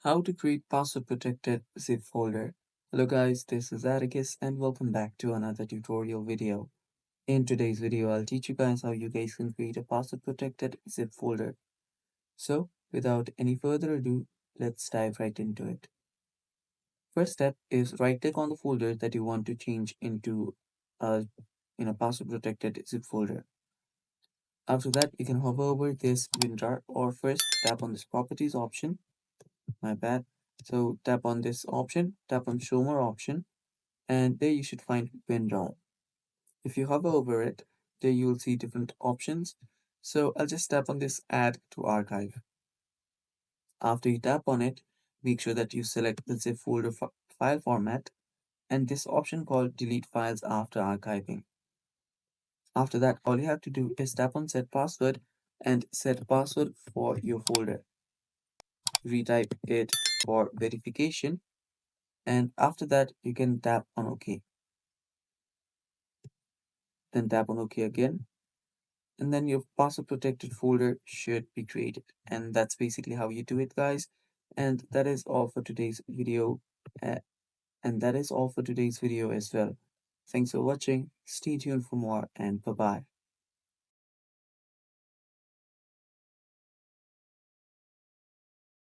How to create password protected zip folder. Hello guys, this is Atticus and welcome back to another tutorial video. In today's video, I'll teach you guys how you guys can create a password protected zip folder. So without any further ado, let's dive right into it. First step is right click on the folder that you want to change into a password protected zip folder. After that, you can hover over this WinRAR or first tap on this properties option. My bad. So tap on this option, tap on show more option, and there you should find WinRAR. If you hover over it, there you'll see different options. So I'll just tap on this add to archive. After you tap on it, make sure that you select the zip folder file format and this option called delete files after archiving. After that, all you have to do is tap on set password and set password for your folder. Retype it for verification, and after that you can tap on OK. Then tap on OK again, and then your password protected folder should be created. And that's basically how you do it, guys. And that is all for today's video. Uh, and that is all for today's video as well. Thanks for watching. Stay tuned for more, and bye bye.